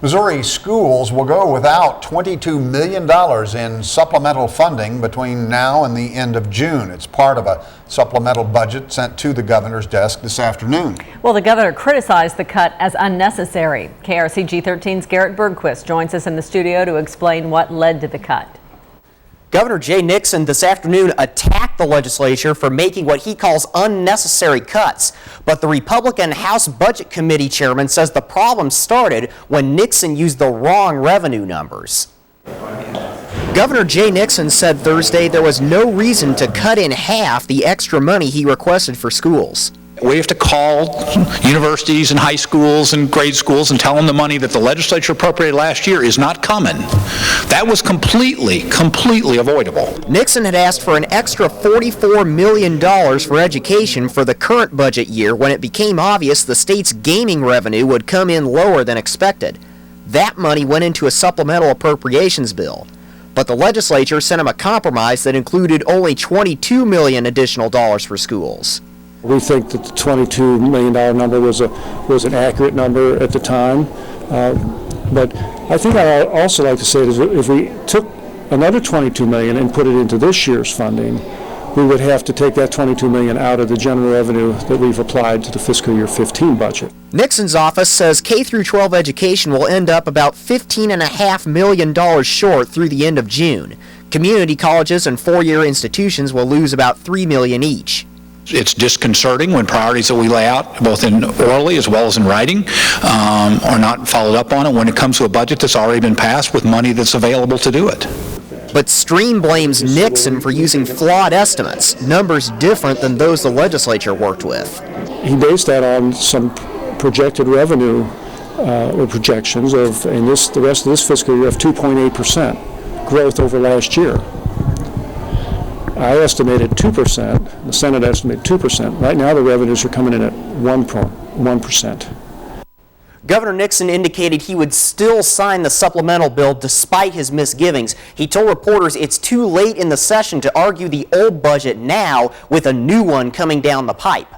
Missouri schools will go without $22 million in supplemental funding between now and the end of June. It's part of a supplemental budget sent to the governor's desk this afternoon. Well, the governor criticized the cut as unnecessary. KRCG 13's Garrett Bergquist joins us in the studio to explain what led to the cut. Governor Nixon this afternoon attacked the legislature for making what he calls unnecessary cuts. But the Republican House Budget Committee chairman says the problem started when Nixon used the wrong revenue numbers. Governor Nixon said Thursday there was no reason to cut in half the extra money he requested for schools. We have to call universities and high schools and grade schools and tell them the money that the legislature appropriated last year is not coming. That was completely avoidable. Nixon had asked for an extra $44 million for education for the current budget year when it became obvious the state's gaming revenue would come in lower than expected. That money went into a supplemental appropriations bill. But the legislature sent him a compromise that included only $22 million additional dollars for schools. We think that the $22 million number was an accurate number at the time. But I think I'd also like to say is if we took another $22 million and put it into this year's funding, we would have to take that $22 million out of the general revenue that we've applied to the fiscal year 15 budget. Nixon's office says K-12 education will end up about $15.5 million short through the end of June. Community colleges and four-year institutions will lose about $3 million each. It's disconcerting when priorities that we lay out, both in orally as well as in writing, are not followed up on it when it comes to a budget that's already been passed with money that's available to do it. But Stream blames Nixon for using flawed estimates, numbers different than those the legislature worked with. He based that on some projected revenue or projections of, in the rest of this fiscal year, of 2.8% growth over last year. I estimated 2%, the Senate estimated 2%. Right now the revenues are coming in at 1%. Governor Nixon indicated he would still sign the supplemental bill despite his misgivings. He told reporters it's too late in the session to argue the old budget now with a new one coming down the pipe.